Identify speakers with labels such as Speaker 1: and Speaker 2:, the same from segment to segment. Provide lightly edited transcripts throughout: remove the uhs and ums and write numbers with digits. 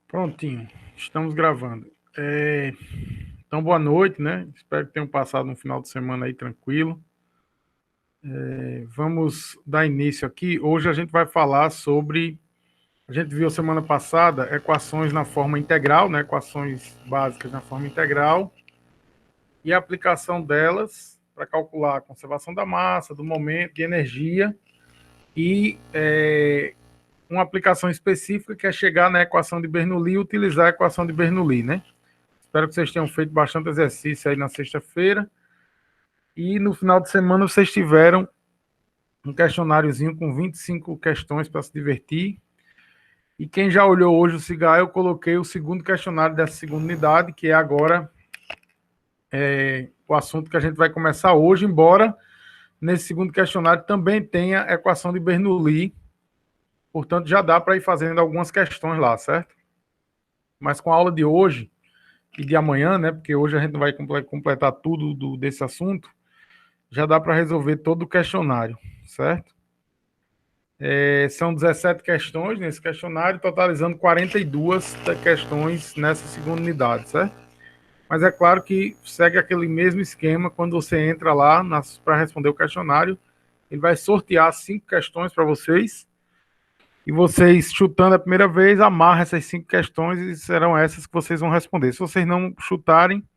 Speaker 1: Prontinho, estamos gravando. Então, boa noite, né? Espero que tenham passado um final de semana aí tranquilo. Vamos dar início aqui. Hoje a gente vai falar sobre. A gente viu semana passada equações na forma integral, né? Equações básicas na forma integral e a aplicação delas para calcular a conservação da massa, do momento, de energia e uma aplicação específica que é chegar na equação de Bernoulli e utilizar a equação de Bernoulli, né? Espero que vocês tenham feito bastante exercício aí na sexta-feira. E no final de semana vocês tiveram um questionáriozinho com 25 questões para se divertir. E quem já olhou hoje o CIGA, eu coloquei o segundo questionário dessa segunda unidade, que é agora o assunto que a gente vai começar hoje, embora nesse segundo questionário também tenha a equação de Bernoulli. Portanto, já dá para ir fazendo algumas questões lá, certo? Mas com a aula de hoje e de amanhã, né? Porque hoje a gente não vai completar tudo desse assunto, já dá para resolver todo o questionário, certo? São 17 questões nesse questionário, totalizando 42 questões nessa segunda unidade, certo? Mas é claro que segue aquele mesmo esquema quando você entra lá para responder o questionário, ele vai sortear 5 questões para vocês, e vocês, chutando a primeira vez, amarram essas 5 questões e serão essas que vocês vão responder. Se vocês não chutarem,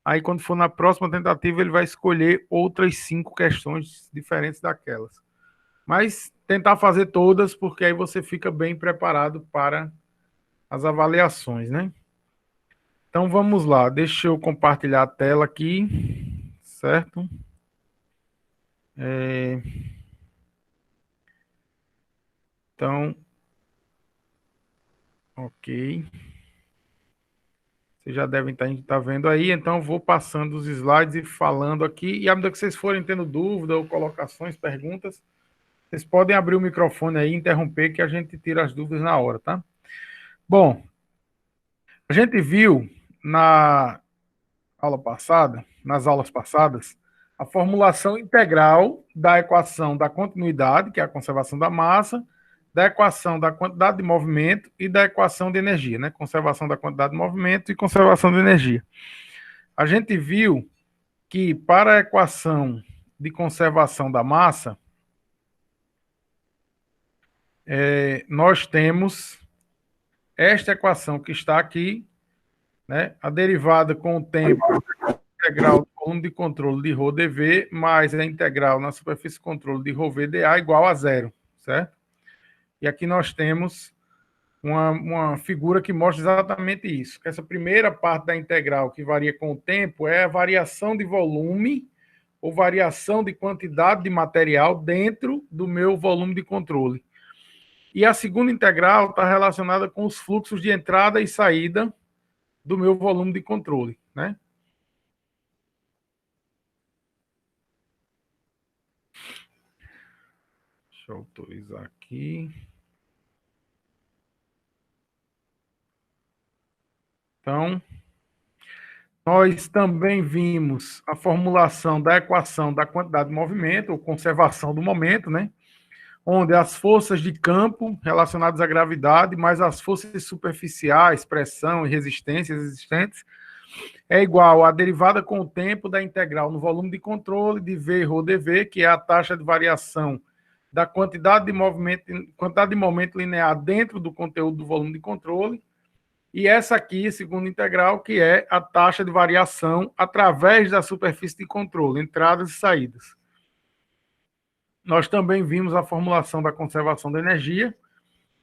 Speaker 1: aí quando for na próxima tentativa, ele vai escolher outras 5 questões diferentes daquelas. Mas tentar fazer todas, porque aí você fica bem preparado para as avaliações, né? Então vamos lá, deixa eu compartilhar a tela aqui, certo? Então, ok. Vocês já devem estar vendo aí, então vou passando os slides e falando aqui. E à medida que vocês forem tendo dúvida ou colocações, perguntas, vocês podem abrir o microfone aí e interromper que a gente tira as dúvidas na hora, tá? Bom, a gente viu na aula passada, nas aulas passadas, a formulação integral da equação da continuidade, que é a conservação da massa, da equação da quantidade de movimento e da equação de energia, né? Conservação da quantidade de movimento e conservação de energia. A gente viu que para a equação de conservação da massa, nós temos esta equação que está aqui, né? A derivada com o tempo integral do volume de controle de ρdV mais a integral na superfície de controle de ρVdA igual a zero, certo? E aqui nós temos uma figura que mostra exatamente isso. Essa primeira parte da integral que varia com o tempo é a variação de volume ou variação de quantidade de material dentro do meu volume de controle. E a segunda integral está relacionada com os fluxos de entrada e saída do meu volume de controle, né? Deixa eu autorizar aqui. Então, nós também vimos a formulação da equação da quantidade de movimento, ou conservação do momento, né? Onde as forças de campo relacionadas à gravidade, mais as forças superficiais, pressão e resistências existentes, é igual à derivada com o tempo da integral no volume de controle de V e ρdV, que é a taxa de variação da quantidade de momento linear dentro do conteúdo do volume de controle, e essa aqui, segunda integral, que é a taxa de variação através da superfície de controle, entradas e saídas. Nós também vimos a formulação da conservação da energia,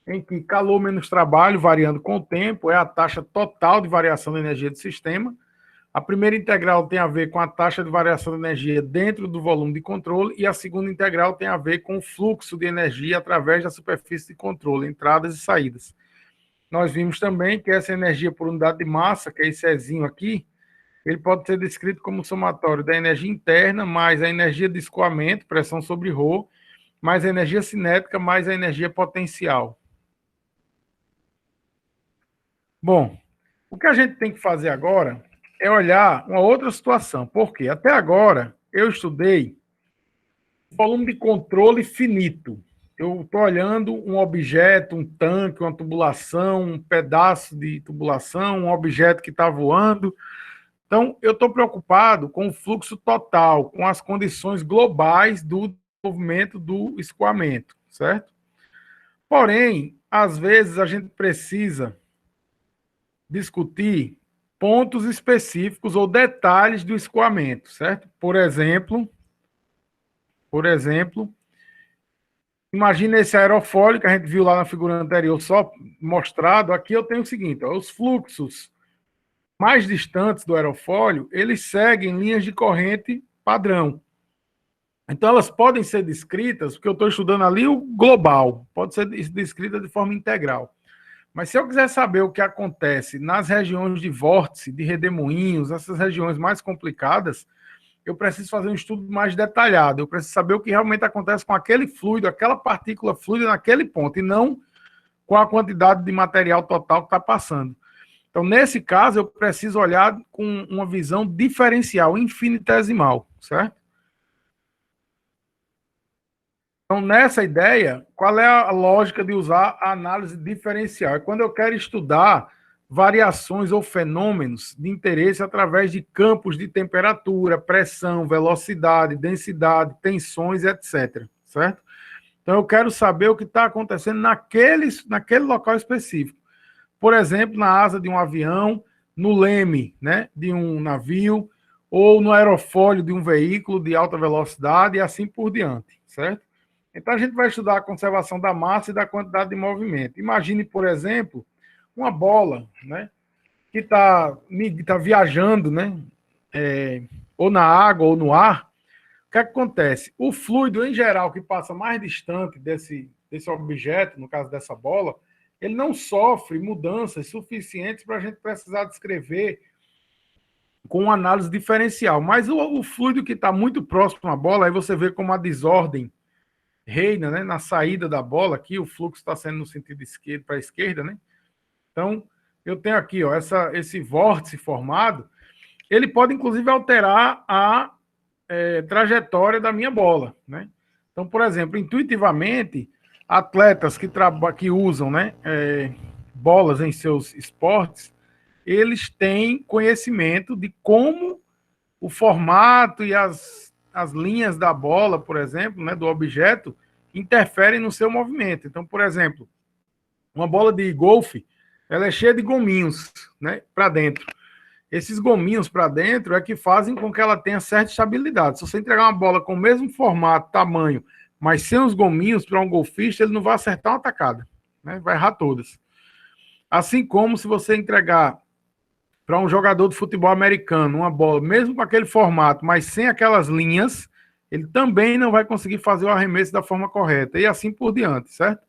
Speaker 1: em que calor menos trabalho, variando com o tempo, é a taxa total de variação da energia do sistema. A primeira integral tem a ver com a taxa de variação de energia dentro do volume de controle, e a segunda integral tem a ver com o fluxo de energia através da superfície de controle, entradas e saídas. Nós vimos também que essa energia por unidade de massa, que é esse Ezinho aqui, ele pode ser descrito como somatório da energia interna mais a energia de escoamento, pressão sobre ρ, mais a energia cinética, mais a energia potencial. Bom, o que a gente tem que fazer agora é olhar uma outra situação. Por quê? Até agora, eu estudei volume de controle finito. eu estou olhando um objeto, um tanque, uma tubulação, um pedaço de tubulação, um objeto que está voando. Então, eu estou preocupado com o fluxo total, com as condições globais do movimento do escoamento, certo? Porém, às vezes a gente precisa discutir pontos específicos ou detalhes do escoamento, certo? Por exemplo, imagine esse aerofólio que a gente viu lá na figura anterior, só mostrado. Aqui eu tenho o seguinte, ó, os fluxos mais distantes do aerofólio, eles seguem linhas de corrente padrão. Então, elas podem ser descritas, porque eu estou estudando ali o global, pode ser descrita de forma integral. Mas se eu quiser saber o que acontece nas regiões de vórtice, de redemoinhos, essas regiões mais complicadas, eu preciso fazer um estudo mais detalhado. Eu preciso saber o que realmente acontece com aquele fluido, aquela partícula fluida naquele ponto, e não com a quantidade de material total que está passando. Então, nesse caso, eu preciso olhar com uma visão diferencial, infinitesimal, certo? Então, nessa ideia, qual é a lógica de usar a análise diferencial? É quando eu quero estudar variações ou fenômenos de interesse através de campos de temperatura, pressão, velocidade, densidade, tensões, etc. Certo? Então, eu quero saber o que está acontecendo naquele local específico. Por exemplo, na asa de um avião, no leme, né, de um navio, ou no aerofólio de um veículo de alta velocidade e assim por diante, certo? Então, a gente vai estudar a conservação da massa e da quantidade de movimento. Imagine, por exemplo, uma bola, né, que tá viajando, né, ou na água ou no ar. O que acontece? O fluido, em geral, que passa mais distante desse objeto, no caso dessa bola, ele não sofre mudanças suficientes para a gente precisar descrever com uma análise diferencial. Mas o fluido que está muito próximo à bola, aí você vê como a desordem reina, né, na saída da bola. Aqui o fluxo está sendo no sentido esquerdo para a esquerda, né? Então, eu tenho aqui, ó, esse vórtice formado, ele pode inclusive alterar a trajetória da minha bola, né? Então, por exemplo, intuitivamente, atletas que usam, né, bolas em seus esportes, eles têm conhecimento de como o formato e as linhas da bola, por exemplo, né, do objeto, interferem no seu movimento. Então, por exemplo, uma bola de golfe, ela é cheia de gominhos, né, para dentro. Esses gominhos para dentro é que fazem com que ela tenha certa estabilidade. Se você entregar uma bola com o mesmo formato, tamanho, mas sem os gominhos, para um golfista, ele não vai acertar uma tacada, né? Vai errar todas. Assim como se você entregar para um jogador de futebol americano uma bola, mesmo com aquele formato, mas sem aquelas linhas, ele também não vai conseguir fazer o arremesso da forma correta. E assim por diante, certo?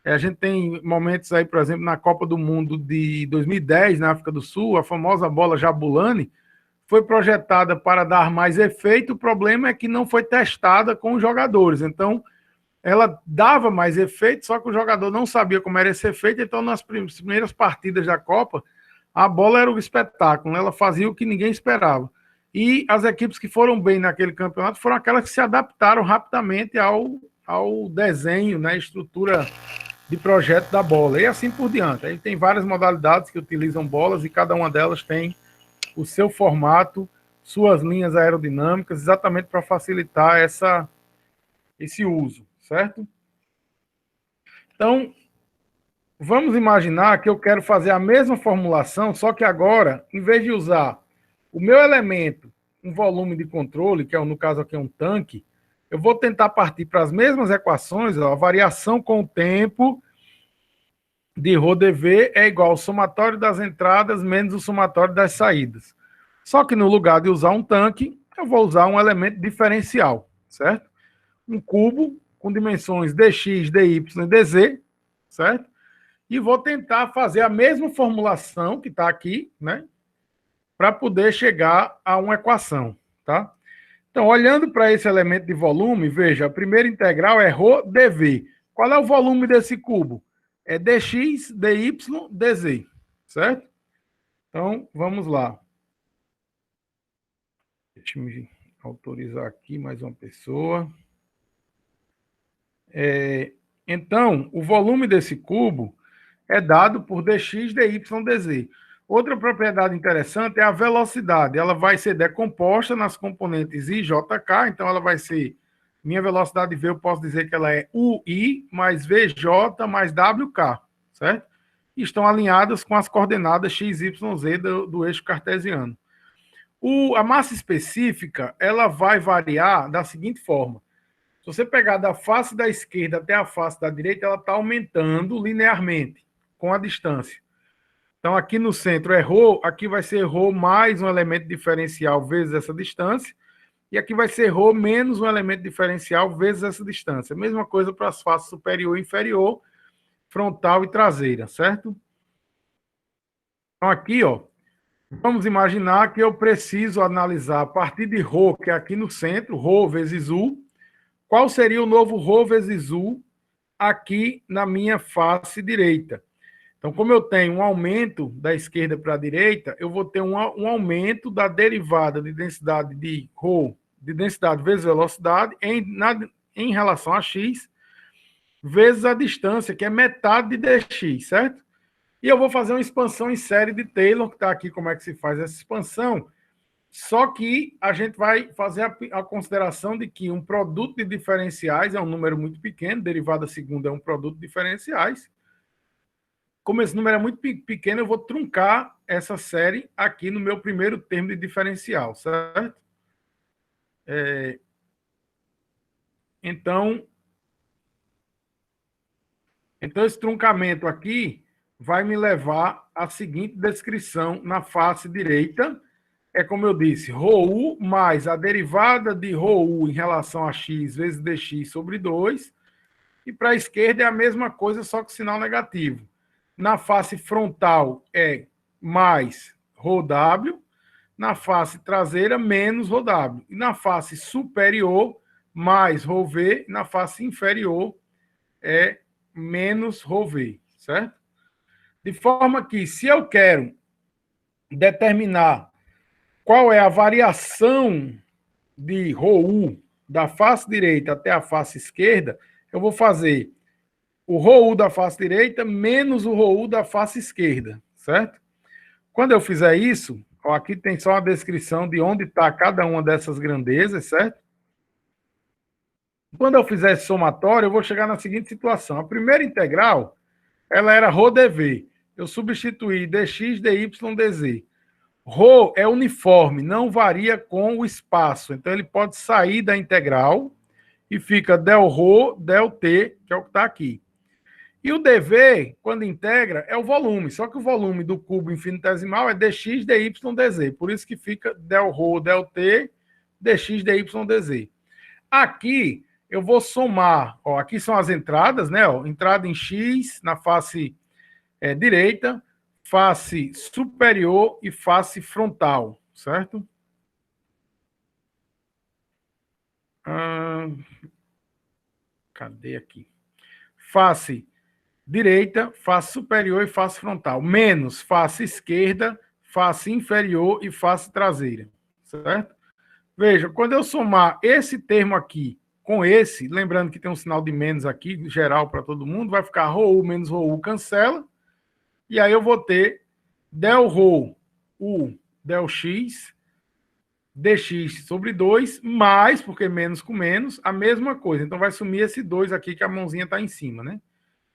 Speaker 1: A gente tem momentos aí, por exemplo, na Copa do Mundo de 2010, na África do Sul, a famosa bola Jabulani foi projetada para dar mais efeito, o problema é que não foi testada com os jogadores. Então, ela dava mais efeito, só que o jogador não sabia como era esse efeito, então nas primeiras partidas da Copa, a bola era um espetáculo, né? Ela fazia o que ninguém esperava. E as equipes que foram bem naquele campeonato foram aquelas que se adaptaram rapidamente ao desenho, né, estrutura de projeto da bola, e assim por diante. Aí tem várias modalidades que utilizam bolas e cada uma delas tem o seu formato, suas linhas aerodinâmicas, exatamente para facilitar esse uso, certo? Então, vamos imaginar que eu quero fazer a mesma formulação, só que agora, em vez de usar o meu elemento, um volume de controle, que é, no caso aqui, um tanque, eu vou tentar partir para as mesmas equações, ó, a variação com o tempo de ρdV é igual ao somatório das entradas menos o somatório das saídas. Só que no lugar de usar um tanque, eu vou usar um elemento diferencial, certo? Um cubo com dimensões dx, dy e dz, certo? E vou tentar fazer a mesma formulação que está aqui, né? Para poder chegar a uma equação, tá? Então, olhando para esse elemento de volume, veja, a primeira integral é ρdV. Qual é o volume desse cubo? É dx, dy, dz, certo? Então, vamos lá. Deixa eu me autorizar aqui mais uma pessoa. Então, o volume desse cubo é dado por dx, dy, dz. Outra propriedade interessante é a velocidade. Ela vai ser decomposta nas componentes I, J, K. Então, ela vai ser... Minha velocidade V, eu posso dizer que ela é UI mais VJ mais WK, certo? E estão alinhadas com as coordenadas x, y, z do eixo cartesiano. A massa específica, ela vai variar da seguinte forma. Se você pegar da face da esquerda até a face da direita, ela está aumentando linearmente, com a distância. Então, aqui no centro é ρ, aqui vai ser ρ mais um elemento diferencial vezes essa distância, e aqui vai ser ρ menos um elemento diferencial vezes essa distância. Mesma coisa para as faces superior e inferior, frontal e traseira, certo? Então, aqui, ó, vamos imaginar que eu preciso analisar a partir de ρ, que é aqui no centro, ρ vezes U, qual seria o novo ρ vezes U aqui na minha face direita. Então, como eu tenho um aumento da esquerda para a direita, eu vou ter um aumento da derivada de densidade de ρ, de densidade vezes velocidade, em relação a x, vezes a distância, que é metade de dx, certo? E eu vou fazer uma expansão em série de Taylor, que está aqui como é que se faz essa expansão, só que a gente vai fazer a consideração de que um produto de diferenciais é um número muito pequeno, derivada segunda é um produto de diferenciais. Como esse número é muito pequeno, eu vou truncar essa série aqui no meu primeiro termo de diferencial, certo? Então, esse truncamento aqui vai me levar à seguinte descrição na face direita. É como eu disse, ρu mais a derivada de ρu em relação a x vezes dx sobre 2. E para a esquerda é a mesma coisa, só que sinal negativo. Na face frontal é mais ρw, na face traseira menos ρw. E na face superior, mais ρv, na face inferior é menos ρv, certo? De forma que, se eu quero determinar qual é a variação de ρu da face direita até a face esquerda, eu vou fazer o ρu da face direita menos o ρu da face esquerda, certo? Quando eu fizer isso, ó, aqui tem só uma descrição de onde está cada uma dessas grandezas, certo? Quando eu fizer esse somatório, eu vou chegar na seguinte situação. A primeira integral, ela era ρdv. Eu substituí dx, dy, dz. Ρ é uniforme, não varia com o espaço. Então, ele pode sair da integral e fica del ρ, del t, que é o que está aqui. E o dv, quando integra, é o volume. Só que o volume do cubo infinitesimal é dx, dy, dz. Por isso que fica del ρ, del t, dx, dy, dz. Aqui, eu vou somar. Ó, aqui são as entradas, né? Ó, entrada em x na face direita, face superior e face frontal, certo? Cadê aqui? Face direita, face superior e face frontal, menos face esquerda, face inferior e face traseira, certo? Veja, quando eu somar esse termo aqui com esse, lembrando que tem um sinal de menos aqui, geral para todo mundo, vai ficar ρu menos ρu, cancela, e aí eu vou ter del ρ, u, del x, dx sobre 2, mais, porque menos com menos, a mesma coisa. Então vai sumir esse 2 aqui, que a mãozinha está em cima, né?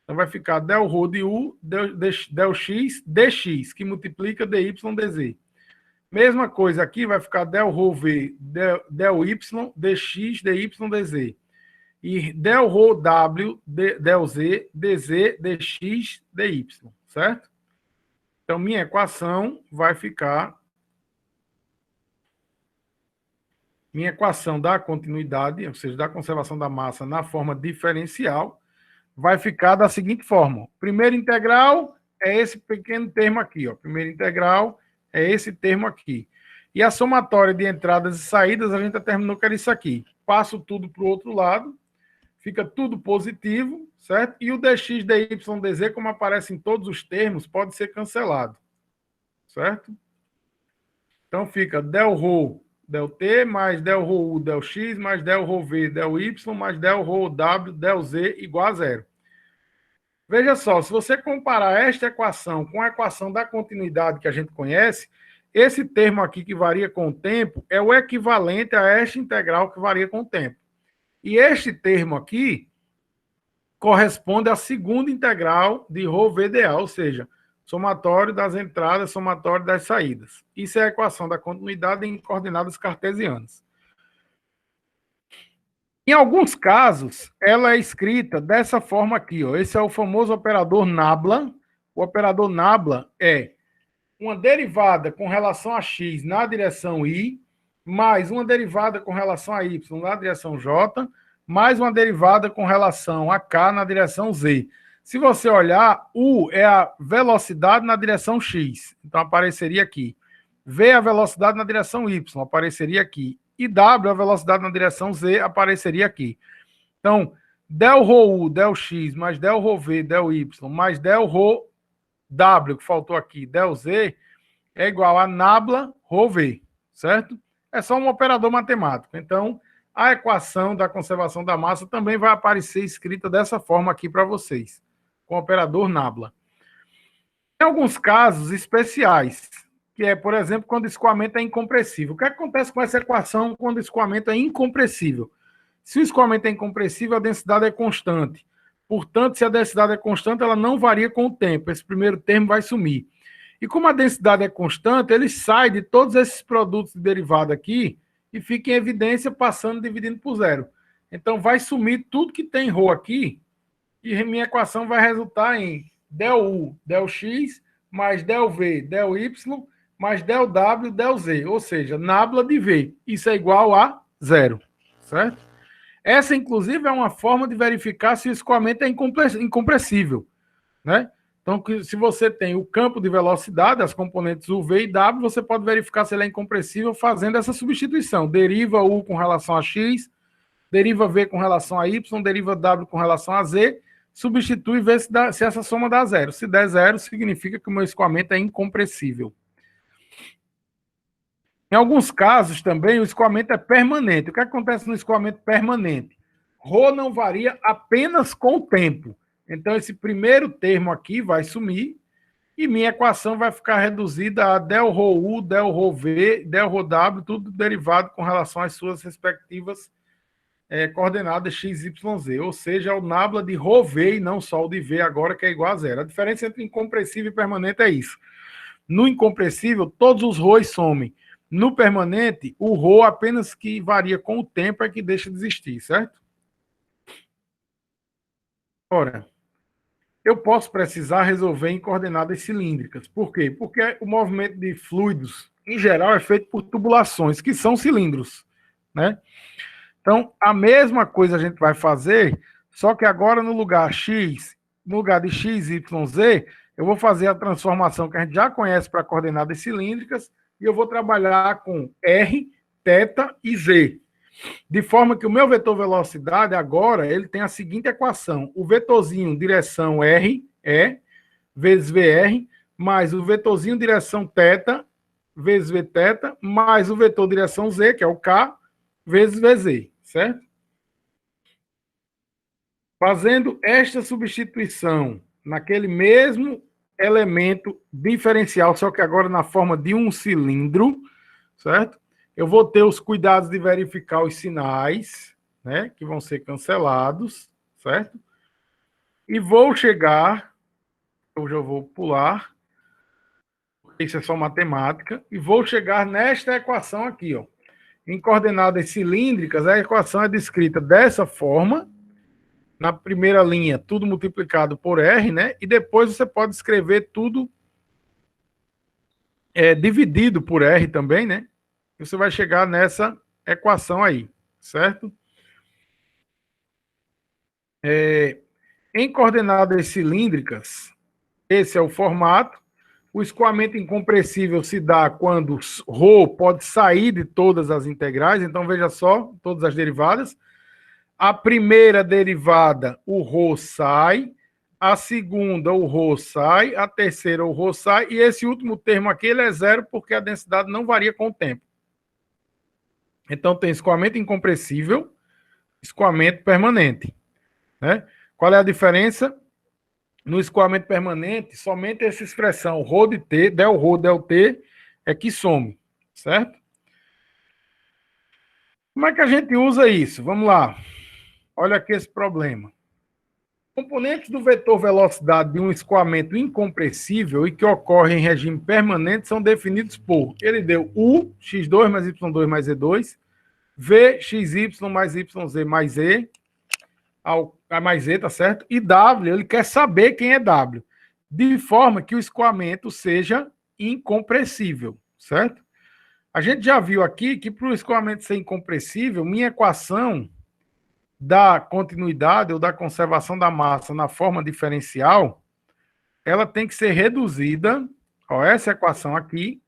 Speaker 1: Então vai ficar del ρ de u, del x, dx, que multiplica dy, dz. Mesma coisa aqui, vai ficar del ρ v, del y, dx, dy, dz. E del ρ w, del z, dz, dx, dy, certo? Então, minha equação vai ficar... Minha equação da continuidade, ou seja, da conservação da massa na forma diferencial, vai ficar da seguinte forma. Primeira integral é esse pequeno termo aqui. Ó. Primeira integral é esse termo aqui. E a somatória de entradas e saídas, a gente já terminou que era isso aqui. Passo tudo para o outro lado, fica tudo positivo, certo? E o dx, dy, dz, como aparece em todos os termos, pode ser cancelado, certo? Então fica del ρ del T, mais del Rho U, del X, mais del Rho V, del Y, mais del Rho W, del Z, igual a zero. Veja só, se você comparar esta equação com a equação da continuidade que a gente conhece, esse termo aqui que varia com o tempo é o equivalente a esta integral que varia com o tempo. E este termo aqui corresponde à segunda integral de Rho VDA, ou seja, somatório das entradas, somatório das saídas. Isso é a equação da continuidade em coordenadas cartesianas. Em alguns casos, ela é escrita dessa forma aqui, ó. Esse é o famoso operador nabla. O operador nabla é uma derivada com relação a x na direção y, mais uma derivada com relação a y na direção j, mais uma derivada com relação a k na direção z. Se você olhar, u é a velocidade na direção x, então apareceria aqui. V é a velocidade na direção y, apareceria aqui. E W, a velocidade na direção Z, apareceria aqui. Então, del Rho U, del X, mais del Rho V, del Y, mais del Rho W, que faltou aqui, del Z, é igual a nabla Rho V, certo? É só um operador matemático. Então, a equação da conservação da massa também vai aparecer escrita dessa forma aqui para vocês, com o operador nabla. Em alguns casos especiais, que é, por exemplo, quando o escoamento é incompressível. O que acontece com essa equação quando o escoamento é incompressível? Se o escoamento é incompressível, a densidade é constante. Portanto, se a densidade é constante, ela não varia com o tempo. Esse primeiro termo vai sumir. E como a densidade é constante, ele sai de todos esses produtos de derivada aqui e fica em evidência passando dividindo por zero. Então, vai sumir tudo que tem ρ aqui e minha equação vai resultar em del U, del X, mais del V, del Y, mais del W, del Z, ou seja, nabla de V. Isso é igual a zero, certo? Essa, inclusive, é uma forma de verificar se o escoamento é incompressível, né? Então, se você tem o campo de velocidade, as componentes U, V e W, você pode verificar se ele é incompressível fazendo essa substituição. Deriva U com relação a X, deriva V com relação a Y, deriva W com relação a Z, substitui e vê se essa soma dá zero. Se der zero, significa que o meu escoamento é incompressível. Em alguns casos também o escoamento é permanente. O que acontece no escoamento permanente? Rho não varia apenas com o tempo. Então esse primeiro termo aqui vai sumir e minha equação vai ficar reduzida a del Rho U, del Rho V, del Rho W, tudo derivado com relação às suas respectivas coordenadas x, y, z. Ou seja, o nabla de Rho V e não só o de V agora, que é igual a zero. A diferença entre incompressível e permanente é isso. No incompressível, todos os Rho's somem. No permanente, o Rho apenas que varia com o tempo é que deixa de existir, certo? Ora, eu posso precisar resolver em coordenadas cilíndricas. Por quê? Porque o movimento de fluidos, em geral, é feito por tubulações, que são cilindros, né? Então, a mesma coisa a gente vai fazer, só que agora no lugar x, no lugar de x, y, z, eu vou fazer a transformação que a gente já conhece para coordenadas cilíndricas, e eu vou trabalhar com R, θ e Z. De forma que o meu vetor velocidade agora, ele tem a seguinte equação. O vetorzinho direção R, E, vezes VR, mais o vetorzinho direção θ, vezes Vθ, mais o vetor direção Z, que é o K, vezes VZ, certo? Fazendo esta substituição naquele mesmo elemento diferencial, só que agora na forma de um cilindro, certo? Eu vou ter os cuidados de verificar os sinais, né, que vão ser cancelados, certo? E vou chegar, hoje eu vou pular, porque isso é só matemática, e vou chegar nesta equação aqui, ó. Em coordenadas cilíndricas, a equação é descrita dessa forma. Na primeira linha, tudo multiplicado por R, né? E depois você pode escrever tudo dividido por R também, né? E você vai chegar nessa equação aí, certo? Em coordenadas cilíndricas, esse é o formato. O escoamento incompressível se dá quando ρ pode sair de todas as integrais. Então, veja só, todas as derivadas. A primeira derivada, o ρ sai. A segunda, o ρ sai. A terceira, o ρ sai. E esse último termo aqui, ele é zero, porque a densidade não varia com o tempo. Então tem escoamento incompressível, escoamento permanente, né? Qual é a diferença? No escoamento permanente, somente essa expressão ρ de T, del ρ, del T, é que some, certo? Como é que a gente usa isso? Vamos lá. Olha aqui esse problema. Componentes do vetor velocidade de um escoamento incompressível e que ocorre em regime permanente são definidos por, ele deu U, x2 mais y2 mais z2, V, xy mais yz mais e, a mais e, tá certo? E W, ele quer saber quem é W, de forma que o escoamento seja incompressível, certo? A gente já viu aqui que para o escoamento ser incompressível, minha equação da continuidade ou da conservação da massa na forma diferencial, ela tem que ser reduzida, ó, essa equação aqui,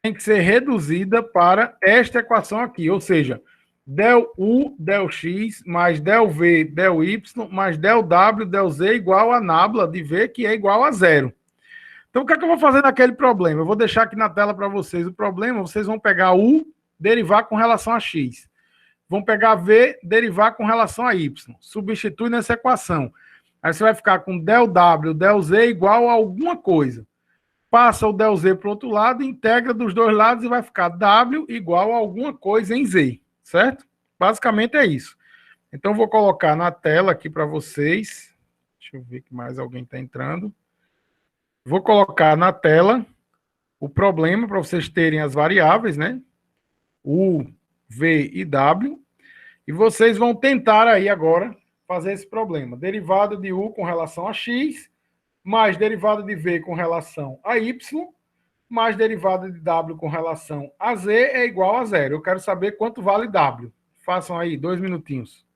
Speaker 1: tem que ser reduzida para esta equação aqui, ou seja, del U, del X, mais del V, del Y, mais del W, del Z igual a nábula de V, que é igual a zero. Então, o que é que eu vou fazer naquele problema? Eu vou deixar aqui na tela para vocês o problema, vocês vão pegar U, derivar com relação a X. Vão pegar V, derivar com relação a Y. Substitui nessa equação. Aí você vai ficar com del W, del Z igual a alguma coisa. Passa o del Z para o outro lado, integra dos dois lados e vai ficar W igual a alguma coisa em Z, certo? Basicamente é isso. Então, vou colocar na tela aqui para vocês. Deixa eu ver que mais alguém está entrando. Vou colocar na tela o problema para vocês terem as variáveis, né? U, V e W. E vocês vão tentar aí agora fazer esse problema. Derivada de U com relação a X, mais derivada de V com relação a Y, mais derivada de W com relação a Z é igual a zero. Eu quero saber quanto vale W. Façam aí, 2 minutinhos.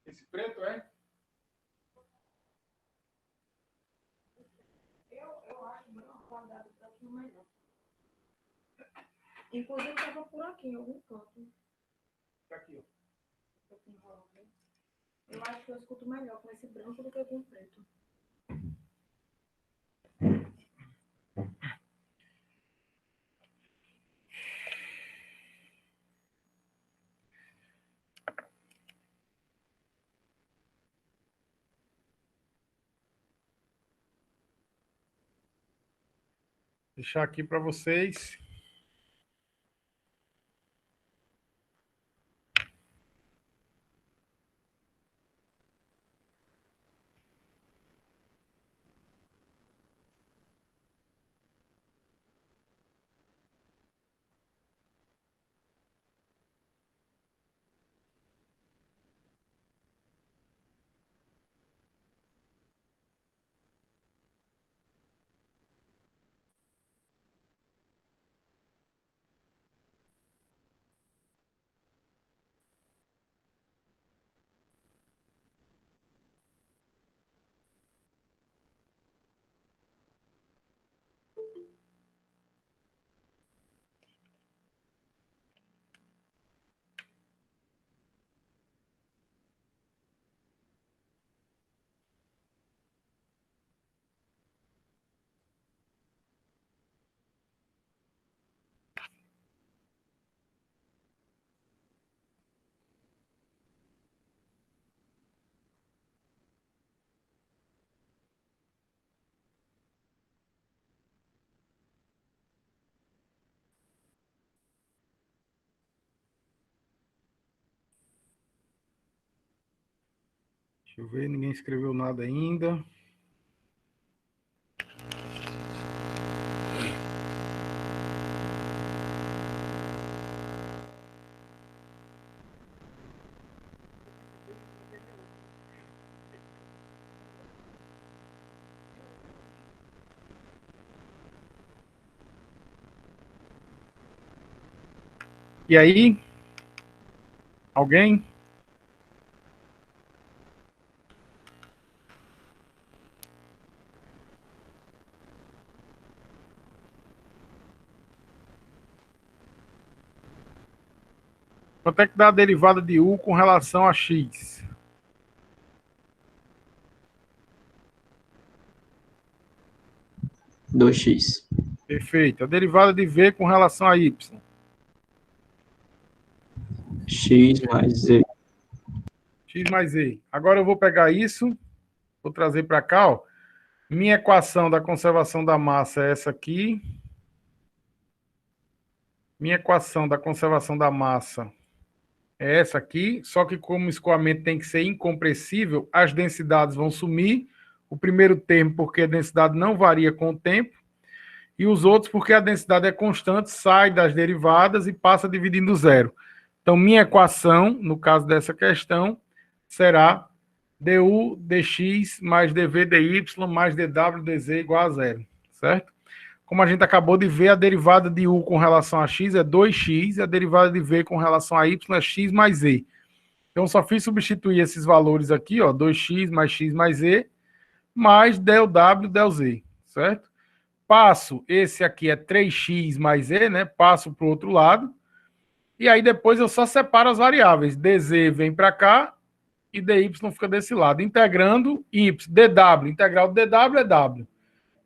Speaker 1: Esse preto é?
Speaker 2: Eu acho bem uma qualidade um pouquinho melhor. Inclusive, estava por aqui, em algum canto.
Speaker 1: Aqui, ó.
Speaker 2: Eu acho que eu escuto melhor com esse branco do que com o preto.
Speaker 1: Deixar aqui para vocês. Deixa eu ver, ninguém escreveu nada ainda. E aí? Alguém? Quanto é que dá a derivada de U com relação a X?
Speaker 3: Dois x.
Speaker 1: Perfeito. A derivada de V com relação a Y.
Speaker 3: X mais Z.
Speaker 1: X mais E. Agora eu vou pegar isso, vou trazer para cá, ó. Minha equação da conservação da massa é essa aqui. Minha equação da conservação da massa é essa aqui, só que como o escoamento tem que ser incompressível, as densidades vão sumir. O primeiro termo, porque a densidade não varia com o tempo, e os outros, porque a densidade é constante, sai das derivadas e passa dividindo zero. Então, minha equação, no caso dessa questão, será du dx mais dv dy mais dw dz igual a zero, certo? Como a gente acabou de ver, a derivada de u com relação a x é 2x, e a derivada de v com relação a y é x mais e. Então, só fiz substituir esses valores aqui, ó, 2x mais x mais e, mais del w, del z, certo? Passo, esse aqui é 3x mais e, né? Passo para o outro lado. E aí depois eu só separo as variáveis. dz vem para cá e dy fica desse lado. Integrando y, dw. Integral de dw é w.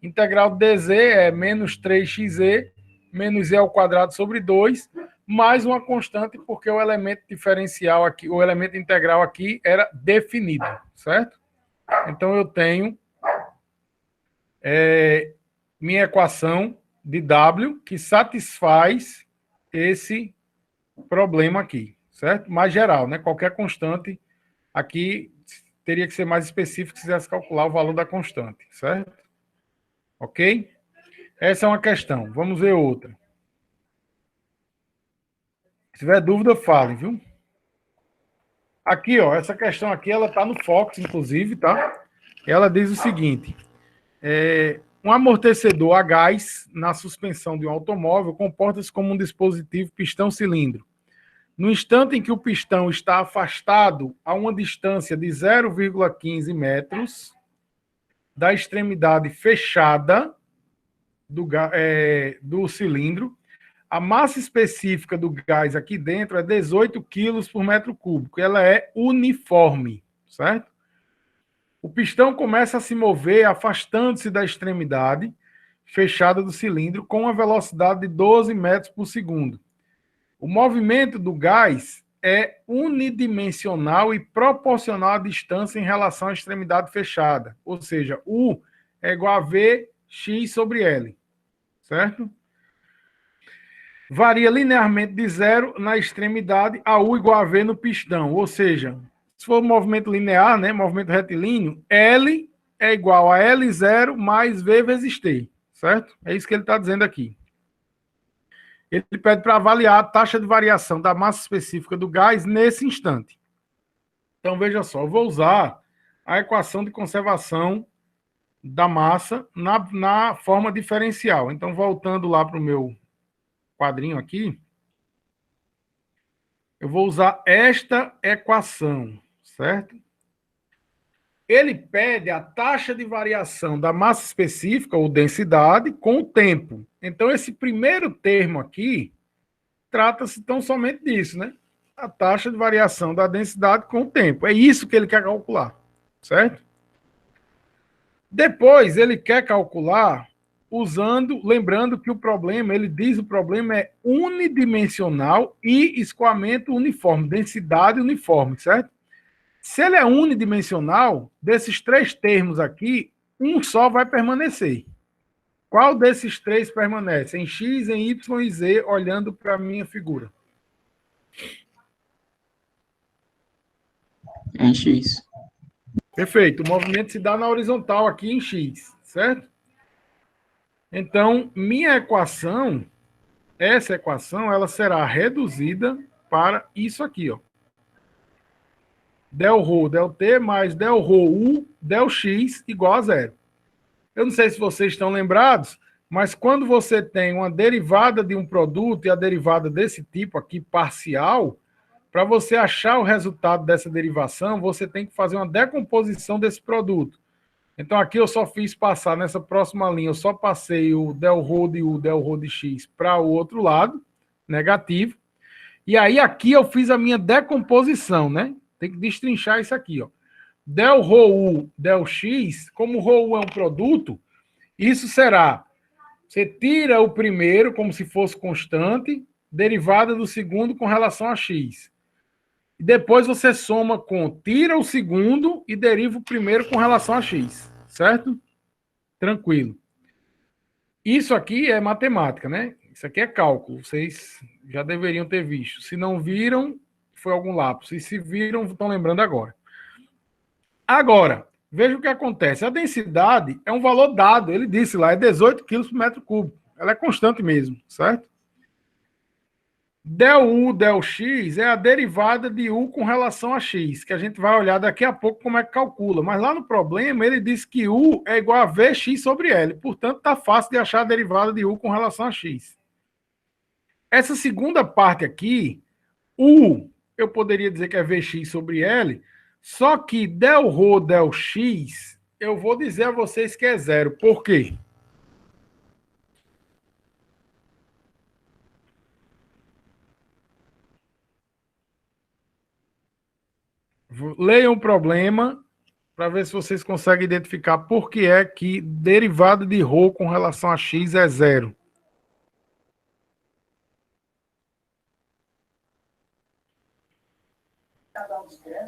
Speaker 1: Integral de dz é menos 3xe menos e ao quadrado sobre 2, mais uma constante, porque o elemento diferencial aqui, o elemento integral aqui era definido, certo? Então eu tenho minha equação de W que satisfaz esse problema aqui, certo? Mais geral, né? Qualquer constante aqui teria que ser mais específico se quisesse calcular o valor da constante, certo? Ok? Essa é uma questão. Vamos ver outra. Se tiver dúvida, falem, viu? Aqui, ó, essa questão aqui, ela está no Fox, inclusive, tá? Ela diz o seguinte: um amortecedor a gás na suspensão de um automóvel comporta-se como um dispositivo pistão-cilindro. No instante em que o pistão está afastado a uma distância de 0,15 metros da extremidade fechada do cilindro, a massa específica do gás aqui dentro é 18 quilos por metro cúbico. Ela é uniforme, certo? O pistão começa a se mover afastando-se da extremidade fechada do cilindro com uma velocidade de 12 metros por segundo. O movimento do gás é unidimensional e proporcional à distância em relação à extremidade fechada. Ou seja, U é igual a Vx sobre L. Certo? Varia linearmente de zero na extremidade a U igual a V no pistão. Ou seja, se for movimento linear, né, movimento retilíneo, L é igual a L0 mais V vezes T. Certo? É isso que ele está dizendo aqui. Ele pede para avaliar a taxa de variação da massa específica do gás nesse instante. Então, veja só, eu vou usar a equação de conservação da massa na forma diferencial. Então, voltando lá para o meu quadrinho aqui, eu vou usar esta equação, certo? Ele pede a taxa de variação da massa específica, ou densidade, com o tempo. Então, esse primeiro termo aqui trata-se tão somente disso, né? A taxa de variação da densidade com o tempo. É isso que ele quer calcular, certo? Depois, ele quer calcular lembrando que o problema, ele diz o problema é unidimensional e escoamento uniforme, densidade uniforme, certo? Se ele é unidimensional, desses três termos aqui, um só vai permanecer. Qual desses três permanece? Em X, em Y e Z, olhando para a minha figura.
Speaker 3: Em X.
Speaker 1: Perfeito. O movimento se dá na horizontal aqui em X, certo? Então, minha equação, essa equação, ela será reduzida para isso aqui, ó. Del ρ, del t mais del ρ u, del x igual a zero. Eu não sei se vocês estão lembrados Mas quando você tem uma derivada de um produto e a derivada desse tipo aqui, parcial, para você achar o resultado dessa derivação, você tem que fazer uma decomposição desse produto. Então, aqui eu só fiz passar nessa próxima linha, eu só passei o del rho de U, del rho de X para o outro lado, negativo. E aí, aqui eu fiz a minha decomposição, né? Tem que destrinchar isso aqui, ó. Del rho U, del X, como rho U é um produto, isso será, você tira o primeiro como se fosse constante, derivada do segundo com relação a X. E depois você soma com, tira o segundo e deriva o primeiro com relação a X, certo? Tranquilo. Isso aqui é matemática, né? Isso aqui é cálculo. Vocês já deveriam ter visto. Se não viram, foi algum lapso. E se viram, estão lembrando agora. Agora, veja o que acontece. A densidade é um valor dado. Ele disse lá, é 18 quilos por metro cúbico. Ela é constante mesmo, certo? Del U, del X é a derivada de U com relação a X, que a gente vai olhar daqui a pouco como é que calcula. Mas lá no problema, ele diz que U é igual a Vx sobre L. Portanto, está fácil de achar a derivada de U com relação a X. Essa segunda parte aqui, U, eu poderia dizer que é Vx sobre L, só que del rho, del X, eu vou dizer a vocês que é zero. Por quê? Leiam o problema para ver se vocês conseguem identificar por que é que derivada de ρ com relação a x é zero.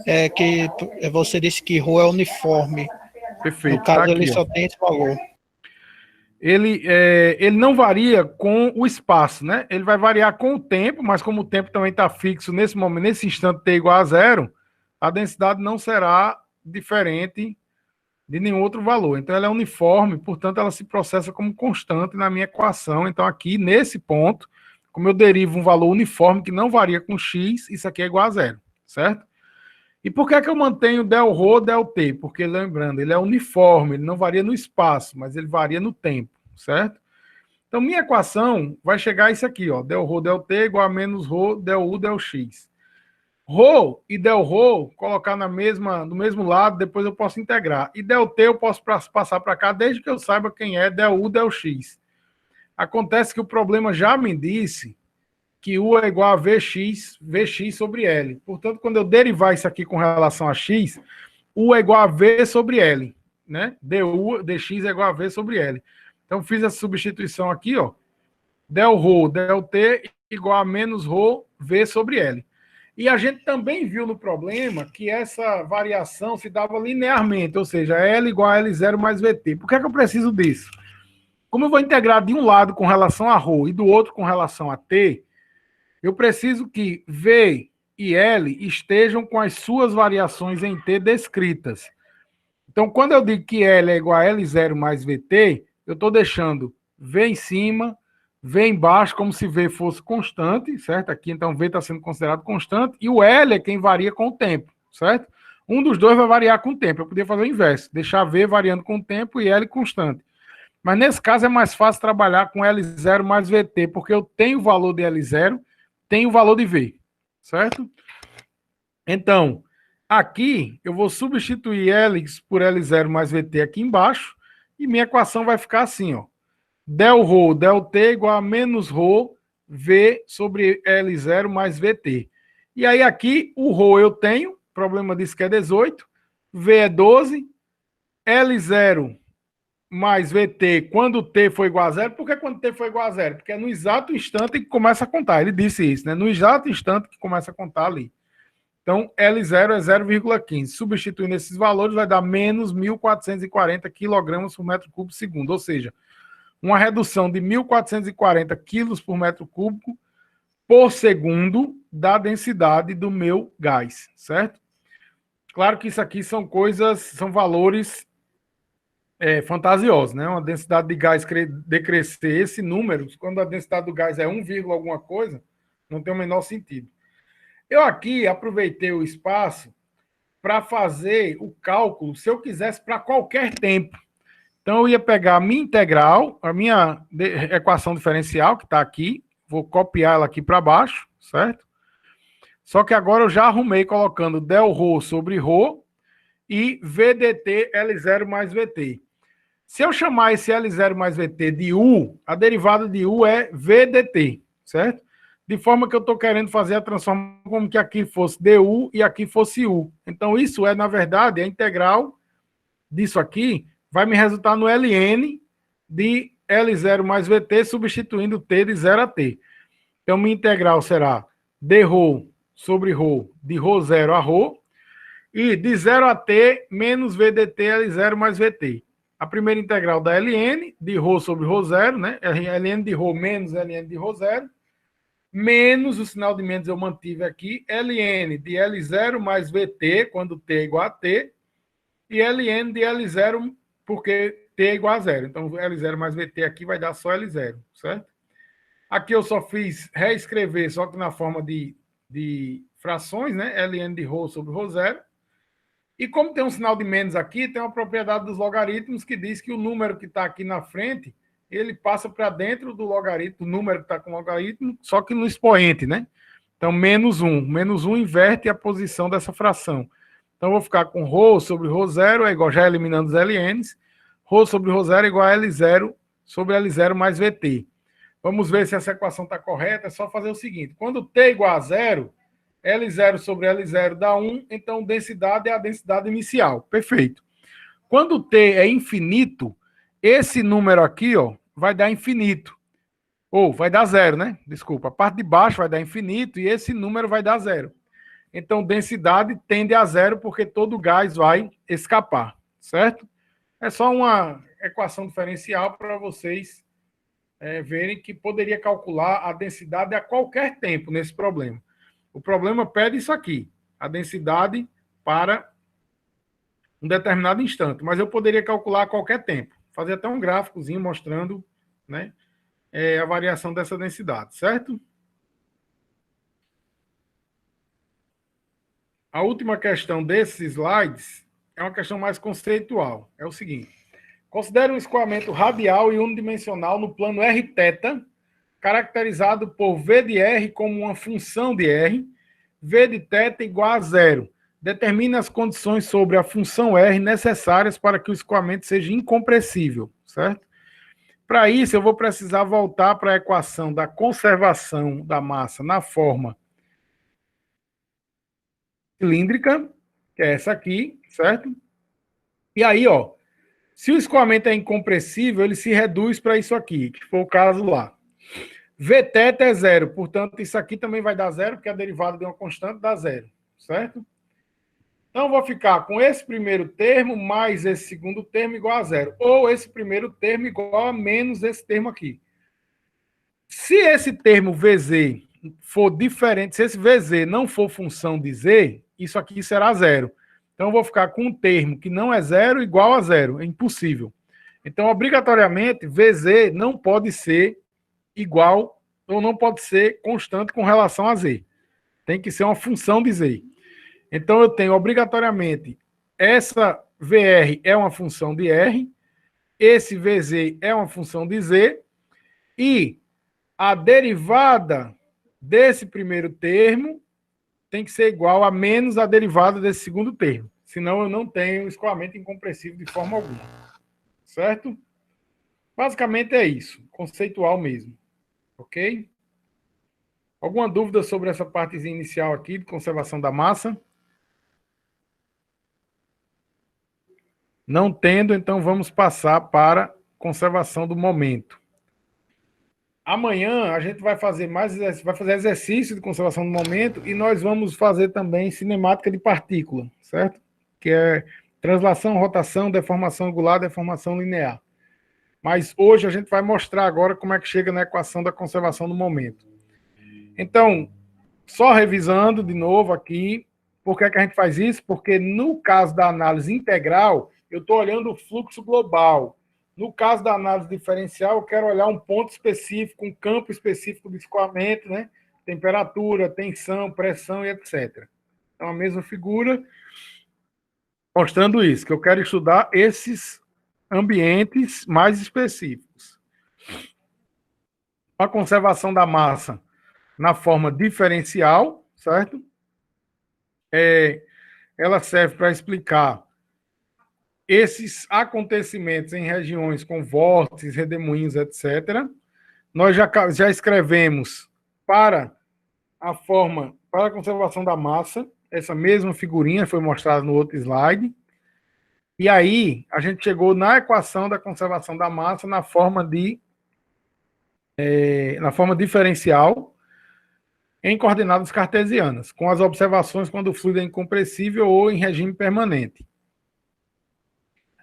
Speaker 4: É que você disse que ρ é uniforme.
Speaker 1: Perfeito.
Speaker 4: No caso,
Speaker 1: tá aqui,
Speaker 4: ele
Speaker 1: ó.
Speaker 4: só tem esse valor.
Speaker 1: Ele não varia com o espaço, né? Ele vai variar com o tempo, mas como o tempo também está fixo nesse momento, nesse instante t igual a zero, a densidade não será diferente de nenhum outro valor. Então, ela é uniforme, portanto, ela se processa como constante na minha equação. Então, aqui, nesse ponto, como eu derivo um valor uniforme que não varia com x, isso aqui é igual a zero, certo? E por que é que eu mantenho del rho, del t? Porque, lembrando, ele é uniforme, ele não varia no espaço, mas ele varia no tempo, certo? Então, minha equação vai chegar a isso aqui, ó, del rho, del t igual a menos rho, del u, del x. Rho e del rho, colocar no mesmo lado, depois eu posso integrar. E del t eu posso passar para cá, desde que eu saiba quem é del u, del x. Acontece que o problema já me disse que U é igual a Vx sobre L. Portanto, quando eu derivar isso aqui com relação a x, U é igual a V sobre L, né? Du, dx é igual a V sobre L. Então, fiz essa substituição aqui, ó. Del rho, del t igual a menos rho, V sobre L. E a gente também viu no problema que essa variação se dava linearmente, ou seja, L igual a L0 mais VT. Por que é que eu preciso disso? Como eu vou integrar de um lado com relação a ρ e do outro com relação a t, eu preciso que V e L estejam com as suas variações em t descritas. Então, quando eu digo que L é igual a L0 mais VT, eu estou deixando V em cima, V embaixo, como se V fosse constante, certo? Aqui, então, V está sendo considerado constante, e o L é quem varia com o tempo, certo? Um dos dois vai variar com o tempo. Eu poderia fazer o inverso, deixar V variando com o tempo e L constante. Mas, nesse caso, é mais fácil trabalhar com L0 mais VT, porque eu tenho o valor de L0, tenho o valor de V, certo? Então, aqui, eu vou substituir L por L0 mais VT aqui embaixo, e minha equação vai ficar assim, ó. Del rho, del t igual a menos rho, V sobre L0 mais VT. E aí aqui, o rho eu tenho, problema disso que é 18, V é 12, L0 mais VT, quando t for igual a zero. Por que quando t for igual a zero? Porque é no exato instante que começa a contar. Ele disse isso, né? No exato instante que começa a contar ali. Então, L0 é 0,15. Substituindo esses valores, vai dar menos 1.440 quilogramas por metro cúbico segundo. Ou seja, uma redução de 1.440 quilos por metro cúbico por segundo da densidade do meu gás, certo? Claro que isso aqui são coisas, são valores fantasiosos, né? Uma densidade de gás decrescer esse número, quando a densidade do gás é 1, alguma coisa, não tem o menor sentido. Eu aqui aproveitei o espaço para fazer o cálculo, se eu quisesse, para qualquer tempo. Então, eu ia pegar a minha integral, a minha equação diferencial, que está aqui, vou copiar ela aqui para baixo, certo? Só que agora eu já arrumei colocando del ρ sobre ρ e VDT L0 mais VT. Se eu chamar esse L0 mais VT de U, a derivada de U é VDT, certo? De forma que eu estou querendo fazer a transformação como que aqui fosse DU e aqui fosse U. Então, isso é, na verdade, a integral disso aqui vai me resultar no ln de L0 mais VT, substituindo T de 0 a T. Então, minha integral será dρ sobre ρ, de ρ0 a ρ, e de 0 a T menos VDT L0 mais VT. A primeira integral da ln, de ρ sobre ρ0, né? ln de ρ menos ln de ρ0, menos o sinal de menos eu mantive aqui, ln de L0 mais VT, quando T é igual a T, e ln de L0, porque T é igual a 0. Então, L0 mais VT aqui vai dar só L0, certo? Aqui eu só fiz reescrever, só que na forma de frações, né? ln de ρ sobre ρ0. E como tem um sinal de menos aqui, tem uma propriedade dos logaritmos que diz que o número que está aqui na frente, ele passa para dentro do logaritmo, o número que está com o logaritmo, só que no expoente, né? Então, menos 1. Menos 1 inverte a posição dessa fração. Então, eu vou ficar com ρ sobre ρ0 é igual, já eliminando os ln's, ρ sobre ρ0 é igual a L0 sobre L0 mais VT. Vamos ver se essa equação está correta. É só fazer o seguinte. Quando T é igual a 0, L0 sobre L0 dá 1, então densidade é a densidade inicial. Perfeito. Quando T é infinito, esse número aqui, ó, vai dar infinito. Ou vai dar 0, né? Desculpa. A parte de baixo vai dar infinito e esse número vai dar 0. Então, densidade tende a 0 porque todo gás vai escapar, certo? É só uma equação diferencial para vocês verem que poderia calcular a densidade a qualquer tempo nesse problema. O problema pede isso aqui, a densidade para um determinado instante, mas eu poderia calcular a qualquer tempo, fazer até um gráficozinho mostrando, né, a variação dessa densidade, certo? A última questão desses slides é uma questão mais conceitual. É o seguinte: considere um escoamento radial e unidimensional no plano r-θ, caracterizado por V de R como uma função de R, V de θ igual a 0. Determine as condições sobre a função R necessárias para que o escoamento seja incompressível, certo? Para isso, eu vou precisar voltar para a equação da conservação da massa na forma cilíndrica, que é essa aqui, certo? E aí, ó, se o escoamento é incompressível, ele se reduz para isso aqui, que foi o caso lá. Vθ é 0, portanto, isso aqui também vai dar 0, porque a derivada de uma constante dá 0, certo? Então, eu vou ficar com esse primeiro termo mais esse segundo termo igual a 0, ou esse primeiro termo igual a menos esse termo aqui. Se esse termo Vz for diferente, se esse Vz não for função de z, isso aqui será 0. Então, eu vou ficar com um termo que não é 0 igual a 0. É impossível. Então, obrigatoriamente, Vz não pode ser igual ou não pode ser constante com relação a z. Tem que ser uma função de z. Então, eu tenho obrigatoriamente essa VR é uma função de R, esse Vz é uma função de z, e a derivada desse primeiro termo tem que ser igual a menos a derivada desse segundo termo. Senão eu não tenho escoamento incompressível de forma alguma. Certo? Basicamente é isso. Conceitual mesmo. Ok? Alguma dúvida sobre essa partezinha inicial aqui de conservação da massa? Não tendo, então vamos passar para conservação do momento. Amanhã a gente vai fazer exercício de conservação do momento e nós vamos fazer também cinemática de partícula, certo? Que é translação, rotação, deformação angular, deformação linear. Mas hoje a gente vai mostrar agora como é que chega na equação da conservação do momento. Então, só revisando de novo aqui, por que é que a gente faz isso? Porque no caso da análise integral, eu estou olhando o fluxo global. No caso da análise diferencial, eu quero olhar um ponto específico, um campo específico de escoamento, né? Temperatura, tensão, pressão e etc. Então, a mesma figura mostrando isso, que eu quero estudar esses ambientes mais específicos. A conservação da massa na forma diferencial, certo? Ela serve para explicar esses acontecimentos em regiões com vórtices, redemoinhos, etc. Nós já escrevemos para a conservação da massa, essa mesma figurinha foi mostrada no outro slide. E aí, a gente chegou na equação da conservação da massa na forma diferencial em coordenadas cartesianas, com as observações quando o fluido é incompressível ou em regime permanente.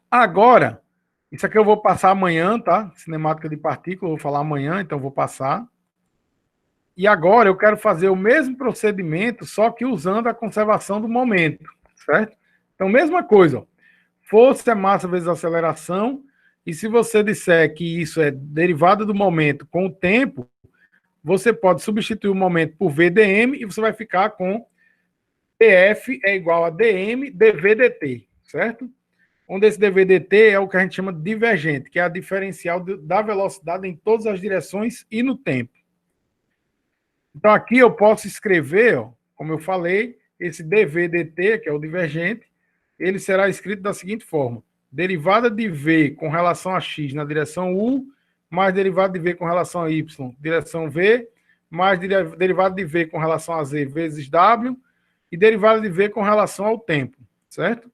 Speaker 1: Agora, isso aqui eu vou passar amanhã, tá? Cinemática de partículas, eu vou falar amanhã, então vou passar. E agora eu quero fazer o mesmo procedimento, só que usando a conservação do momento, certo? Então, mesma coisa, ó. Força é massa vezes aceleração, e se você disser que isso é derivada do momento com o tempo, você pode substituir o momento por VDM e você vai ficar com dF é igual a dm dv dt, certo? Onde esse dv dt é o que a gente chama de divergente, que é a diferencial da velocidade em todas as direções e no tempo. Então, aqui eu posso escrever, ó, como eu falei, esse dv dt, que é o divergente, ele será escrito da seguinte forma: derivada de v com relação a x na direção u, mais derivada de v com relação a y, direção v, mais derivada de v com relação a z vezes w, e derivada de v com relação ao tempo, certo?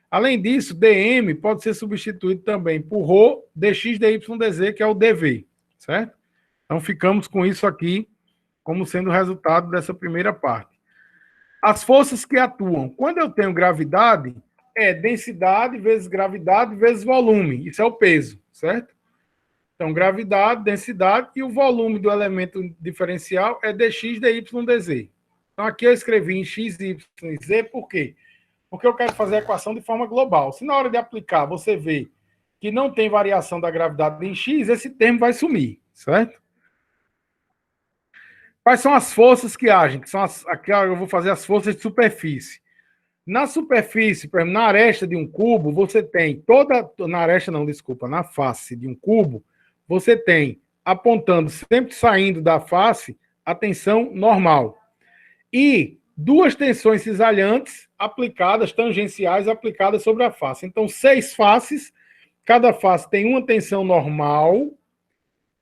Speaker 1: Além disso, dm pode ser substituído também por ρ dx dy dz, que é o dv, certo? Então, ficamos com isso aqui como sendo o resultado dessa primeira parte. As forças que atuam. Quando eu tenho gravidade, é densidade vezes gravidade vezes volume. Isso é o peso, certo? Então, gravidade, densidade e o volume do elemento diferencial é dx, dy, dz. Então, aqui eu escrevi em x, y e z, por quê? Porque eu quero fazer a equação de forma global. Se na hora de aplicar você vê que não tem variação da gravidade em x, esse termo vai sumir, certo? Quais são as forças que agem? Que são aqui eu vou fazer as forças de superfície. Na superfície, por exemplo, na aresta de um cubo, você tem na aresta não, desculpa, na face de um cubo, você tem, apontando, sempre saindo da face, a tensão normal. E duas tensões cisalhantes aplicadas, tangenciais, aplicadas sobre a face. Então, 6 faces, cada face tem uma tensão normal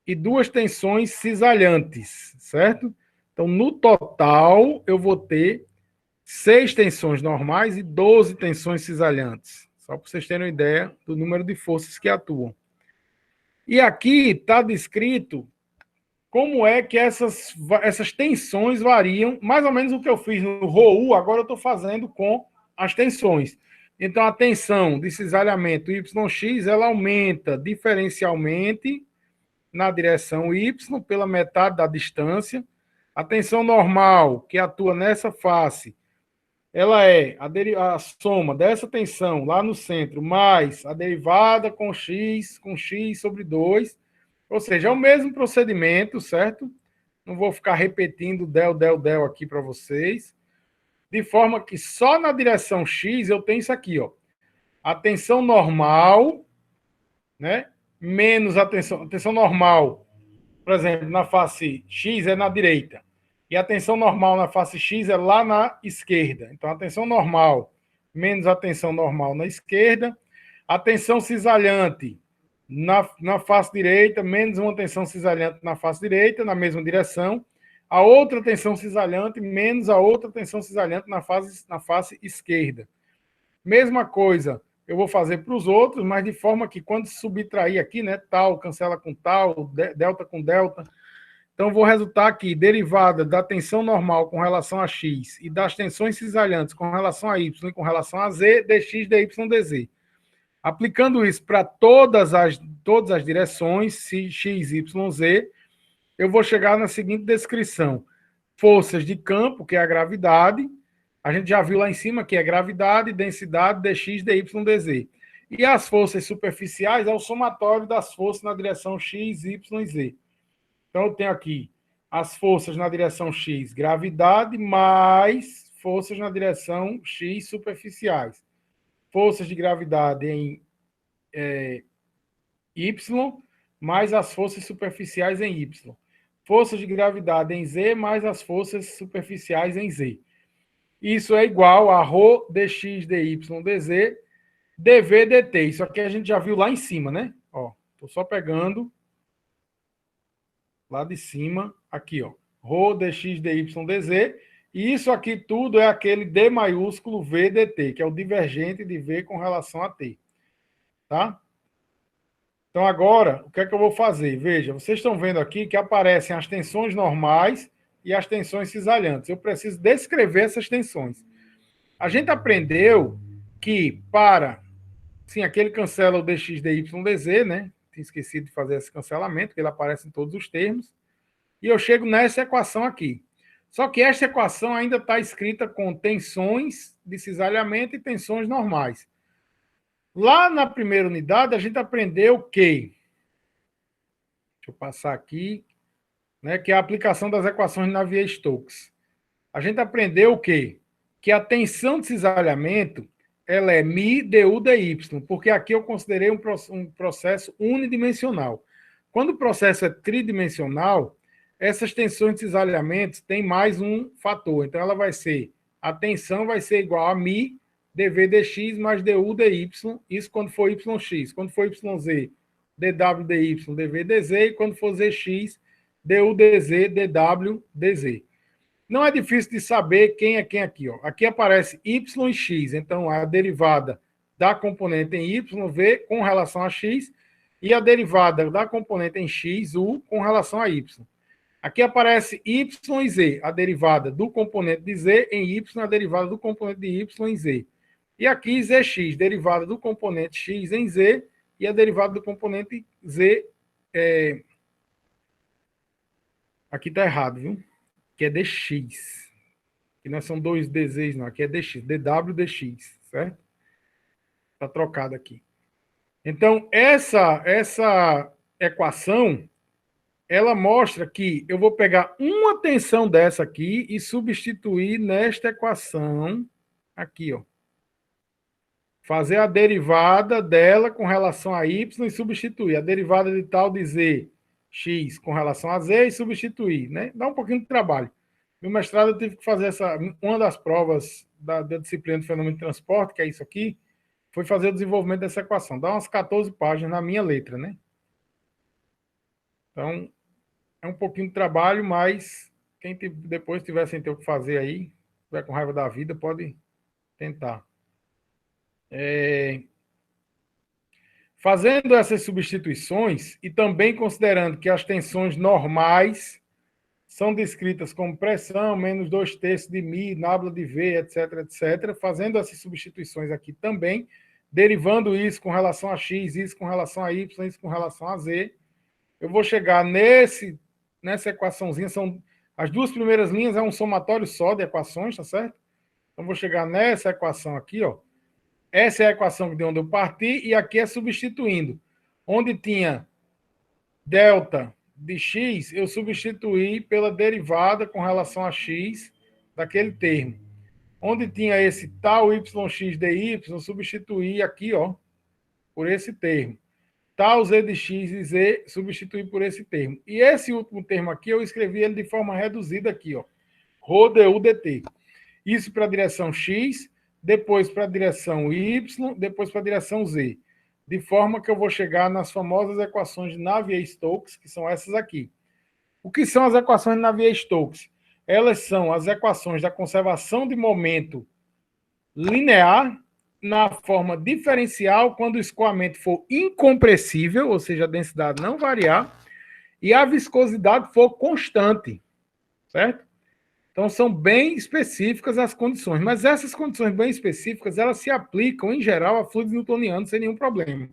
Speaker 1: e duas tensões cisalhantes, certo? Então, no total, eu vou ter 6 tensões normais e 12 tensões cisalhantes. Só para vocês terem uma ideia do número de forças que atuam. E aqui está descrito como é que essas tensões variam, mais ou menos o que eu fiz no ρu, agora eu estou fazendo com as tensões. Então, a tensão de cisalhamento YX, ela aumenta diferencialmente na direção Y, pela metade da distância. A tensão normal, que atua nessa face, ela é a soma dessa tensão lá no centro, mais a derivada com x sobre 2. Ou seja, é o mesmo procedimento, certo? Não vou ficar repetindo del aqui para vocês. De forma que só na direção x eu tenho isso aqui, ó. A tensão normal, né? Menos a tensão normal, por exemplo, na face x é na direita. E a tensão normal na face x é lá na esquerda. Então, a tensão normal menos a tensão normal na esquerda. A tensão cisalhante na face direita, menos uma tensão cisalhante na face direita, na mesma direção. A outra tensão cisalhante, menos a outra tensão cisalhante na face esquerda. Mesma coisa eu vou fazer para os outros, mas de forma que quando subtrair aqui, né, tal cancela com tal, delta com delta. Então, vou resultar aqui, derivada da tensão normal com relação a x e das tensões cisalhantes com relação a y e com relação a z, dx, dy, dz. Aplicando isso para todas as direções, x, y, z, eu vou chegar na seguinte descrição. Forças de campo, que é a gravidade. A gente já viu lá em cima que é gravidade, densidade, dx, dy, dz. E as forças superficiais é o somatório das forças na direção x, y e z. Então, eu tenho aqui as forças na direção x, gravidade, mais forças na direção x superficiais. Forças de gravidade Y mais as forças superficiais em Y. Forças de gravidade em Z mais as forças superficiais em Z. Isso é igual a ρ dx dy dz dv dt. Isso aqui a gente já viu lá em cima, né? Ó, tô só pegando lá de cima, aqui, ó. Rho dx dy dz. E isso aqui tudo é aquele D maiúsculo V dt, que é o divergente de V com relação a T. Tá? Então, agora, o que é que eu vou fazer? Veja, vocês estão vendo aqui que aparecem as tensões normais e as tensões cisalhantes. Eu preciso descrever essas tensões. A gente aprendeu que para... Sim, aquele cancela o dx dy dz, né? Tinha esquecido de fazer esse cancelamento, porque ele aparece em todos os termos. E eu chego nessa equação aqui. Só que esta equação ainda está escrita com tensões de cisalhamento e tensões normais. Lá na primeira unidade, a gente aprendeu que... Deixa eu passar aqui, né, que é a aplicação das equações de Navier-Stokes. A gente aprendeu o quê? Que a tensão de cisalhamento ela é μ du dy, porque aqui eu considerei um processo unidimensional. Quando o processo é tridimensional, essas tensões de cisalhamento têm mais um fator. Então, ela vai ser, a tensão vai ser igual a μ dv dx mais du dy, isso quando for yx. Quando for yz, dw dy, dv dz, e quando for zx, du dz, dw dz. Não é difícil de saber quem é quem aqui. Ó. Aqui aparece y e x, então a derivada da componente em y, v, com relação a x, e a derivada da componente em x, u, com relação a y. Aqui aparece y e z, a derivada do componente de z em y, a derivada do componente de y em z. E aqui zx, derivada do componente x em z, e a derivada do componente z... Aqui está errado, viu? Que é dx. Que não são dois dz's, não. Aqui é dx, dw dx, certo? Está trocado aqui. Então, essa equação, ela mostra que eu vou pegar uma tensão dessa aqui e substituir nesta equação aqui, ó. Fazer a derivada dela com relação a y e substituir. A derivada de tal de z, x com relação a z e substituir, né? Dá um pouquinho de trabalho. No mestrado eu tive que fazer uma das provas da disciplina de fenômeno de transporte, que é isso aqui, foi fazer o desenvolvimento dessa equação. Dá umas 14 páginas na minha letra, né? Então, é um pouquinho de trabalho, mas quem depois tiver sem ter o que fazer aí, tiver com raiva da vida, pode tentar. Fazendo essas substituições e também considerando que as tensões normais são descritas como pressão, menos 2/3 de μ, nábula de V, etc., etc., fazendo essas substituições aqui também, derivando isso com relação a x, isso com relação a y, isso com relação a z, eu vou chegar nessa equaçãozinha, as duas primeiras linhas é um somatório só de equações, tá certo? Então, vou chegar nessa equação aqui, ó. Essa é a equação de onde eu parti, e aqui é substituindo. Onde tinha delta de x, eu substituí pela derivada com relação a x daquele termo. Onde tinha esse tal yx dy, eu substituí aqui, ó, por esse termo. Tal z de x e z, substituí por esse termo. E esse último termo aqui, eu escrevi ele de forma reduzida aqui, ó. Rho du dt. Isso para a direção x, depois para a direção y, depois para a direção z. De forma que eu vou chegar nas famosas equações de Navier-Stokes, que são essas aqui. O que são as equações de Navier-Stokes? Elas são as equações da conservação de momento linear na forma diferencial quando o escoamento for incompressível, ou seja, a densidade não variar, e a viscosidade for constante, certo? Então, são bem específicas as condições, mas essas condições bem específicas, elas se aplicam, em geral, a fluidos newtonianos sem nenhum problema.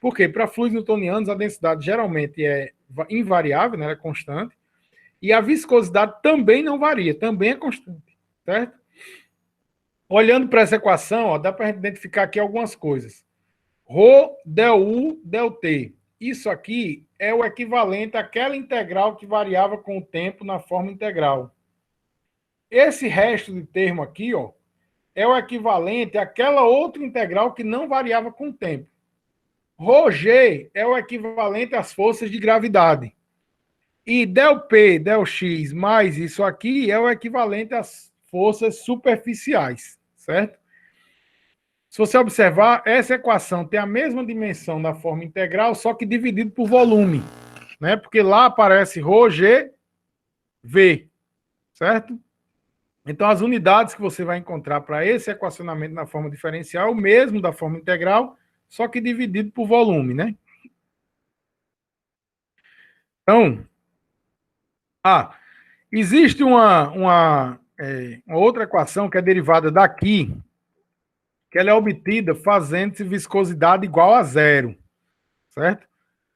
Speaker 1: Por quê? Para fluidos newtonianos, a densidade geralmente é invariável, né? Ela é constante, e a viscosidade também não varia, também é constante, certo? Olhando para essa equação, ó, dá para a gente identificar aqui algumas coisas. Rho del U del T. Isso aqui é o equivalente àquela integral que variava com o tempo na forma integral. Esse resto de termo aqui, ó, é o equivalente àquela outra integral que não variava com o tempo. ρg é o equivalente às forças de gravidade. E del P, del X mais isso aqui é o equivalente às forças superficiais, certo? Se você observar, essa equação tem a mesma dimensão da forma integral, só que dividido por volume, né? Porque lá aparece ρg, V, certo? Então, as unidades que você vai encontrar para esse equacionamento na forma diferencial é o mesmo da forma integral, só que dividido por volume, né? Então, existe uma outra equação que é derivada daqui, que ela é obtida fazendo-se viscosidade igual a zero, certo?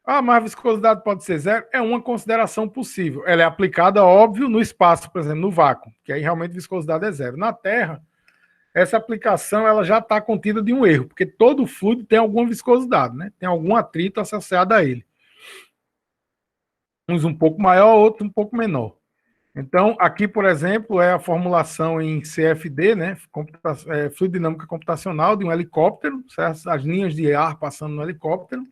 Speaker 1: Mas a viscosidade pode ser zero? É uma consideração possível. Ela é aplicada, óbvio, no espaço, por exemplo, no vácuo, que aí realmente a viscosidade é zero. Na Terra, essa aplicação ela já está contida de um erro, porque todo fluido tem alguma viscosidade, né? Tem algum atrito associado a ele. Uns um pouco maior, outros um pouco menor. Então, aqui, por exemplo, é a formulação em CFD, né? Fluido dinâmica computacional de um helicóptero, certo? As linhas de ar passando no helicóptero,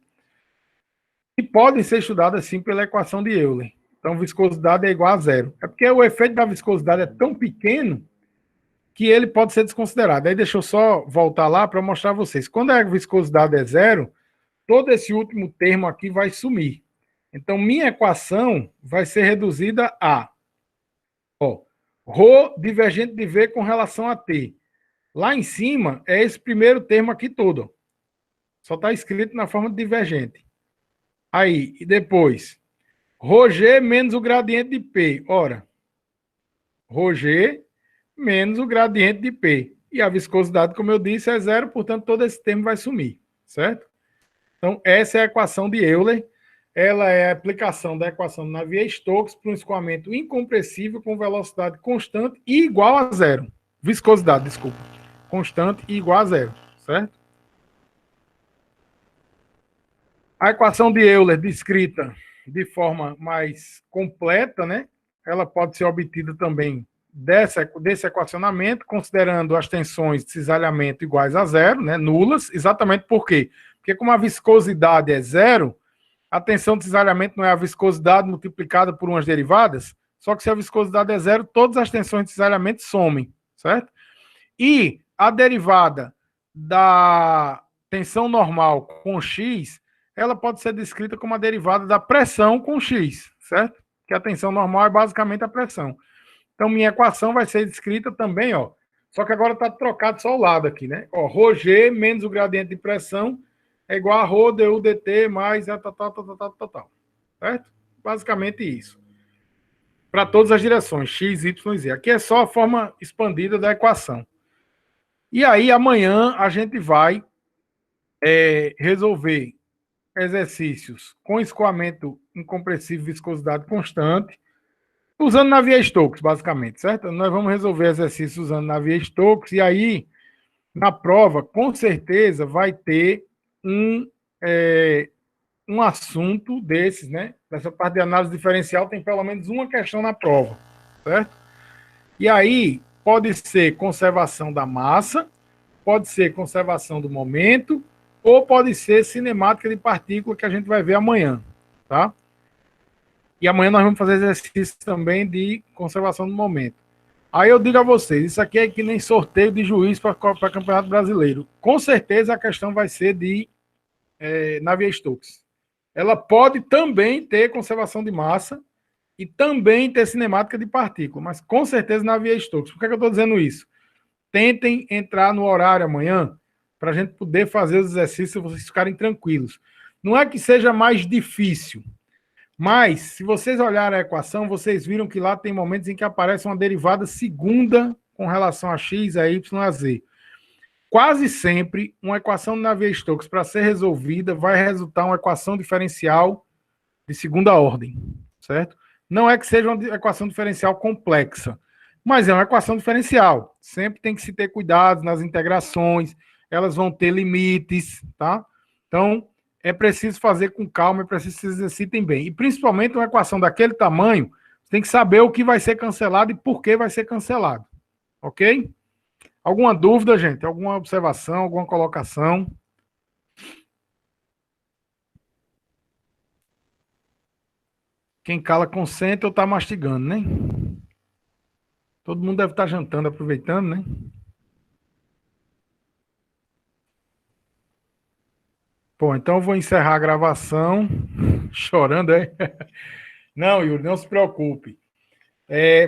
Speaker 1: e podem ser estudadas assim pela equação de Euler. Então, viscosidade é igual a zero. É porque o efeito da viscosidade é tão pequeno que ele pode ser desconsiderado. Aí deixa eu só voltar lá para mostrar a vocês. Quando a viscosidade é zero, todo esse último termo aqui vai sumir. Então, minha equação vai ser reduzida a ρ divergente de V com relação a T. Lá em cima é esse primeiro termo aqui todo. Só está escrito na forma de divergente. Aí, e depois, ρg menos o gradiente de P. Ora, ρg menos o gradiente de P. E a viscosidade, como eu disse, é zero, portanto, todo esse termo vai sumir, certo? Então, essa é a equação de Euler. Ela é a aplicação da equação de Navier-Stokes para um escoamento incompressível com velocidade constante e igual a zero. Viscosidade, desculpa. Constante e igual a zero, certo? A equação de Euler, descrita de forma mais completa, né? Ela pode ser obtida também desse equacionamento, considerando as tensões de cisalhamento iguais a zero, né? Nulas. Exatamente por quê? Porque como a viscosidade é zero, a tensão de cisalhamento não é a viscosidade multiplicada por umas derivadas, só que se a viscosidade é zero, todas as tensões de cisalhamento somem, certo? E a derivada da tensão normal com X, ela pode ser descrita como a derivada da pressão com X, certo? Que a tensão normal é basicamente a pressão. Então, minha equação vai ser descrita também, só que agora está trocado só o lado aqui, né? ρg menos o gradiente de pressão é igual a ρ du dt mais tal. Certo? Basicamente isso. Para todas as direções, x, y e z. Aqui é só a forma expandida da equação. E aí, amanhã, a gente vai resolver exercícios com escoamento incompressível e viscosidade constante, usando Navier-Stokes, basicamente, certo? Nós vamos resolver exercícios usando Navier-Stokes, e aí, na prova, com certeza, vai ter um assunto desses, né? Nessa parte de análise diferencial tem pelo menos uma questão na prova, certo? E aí pode ser conservação da massa, pode ser conservação do momento, ou pode ser cinemática de partícula que a gente vai ver amanhã, tá? E amanhã nós vamos fazer exercício também de conservação do momento. Aí eu digo a vocês, isso aqui é que nem sorteio de juiz para Campeonato Brasileiro. Com certeza a questão vai ser de Navier-Stokes. Ela pode também ter conservação de massa e também ter cinemática de partícula, mas com certeza Navier-Stokes. Por que eu estou dizendo isso? Tentem entrar no horário amanhã para a gente poder fazer os exercícios e vocês ficarem tranquilos. Não é que seja mais difícil, mas se vocês olharem a equação, vocês viram que lá tem momentos em que aparece uma derivada segunda com relação a x, a y, a z. Quase sempre, uma equação de Navier-Stokes, para ser resolvida, vai resultar uma equação diferencial de segunda ordem, certo? Não é que seja uma equação diferencial complexa, mas é uma equação diferencial. Sempre tem que se ter cuidado nas integrações, elas vão ter limites, tá? Então, é preciso fazer com calma, é preciso que se exercitem bem. E, principalmente, uma equação daquele tamanho, você tem que saber o que vai ser cancelado e por que vai ser cancelado, ok? Alguma dúvida, gente? Alguma observação, alguma colocação? Quem cala consente ou tá mastigando, né? Todo mundo deve estar jantando, aproveitando, né? Bom, então eu vou encerrar a gravação. Chorando, é? Não, Yuri, não se preocupe.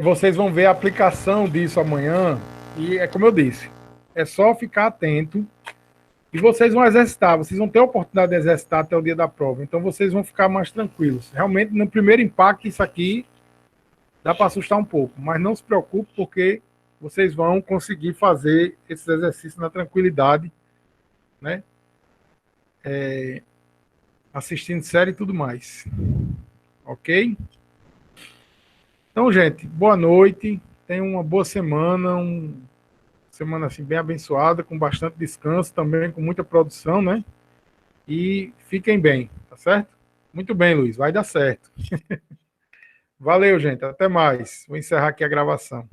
Speaker 1: Vocês vão ver a aplicação disso amanhã. E é como eu disse, é só ficar atento e vocês vão exercitar. Vocês vão ter a oportunidade de exercitar até o dia da prova. Então vocês vão ficar mais tranquilos. Realmente, no primeiro impacto, isso aqui dá para assustar um pouco. Mas não se preocupe, porque vocês vão conseguir fazer esses exercícios na tranquilidade, né? Assistindo série e tudo mais. Ok? Então, gente, boa noite. Tenham uma boa semana. Semana assim, bem abençoada, com bastante descanso, também com muita produção, né? E fiquem bem, tá certo? Muito bem, Luiz. Vai dar certo. Valeu, gente. Até mais. Vou encerrar aqui a gravação.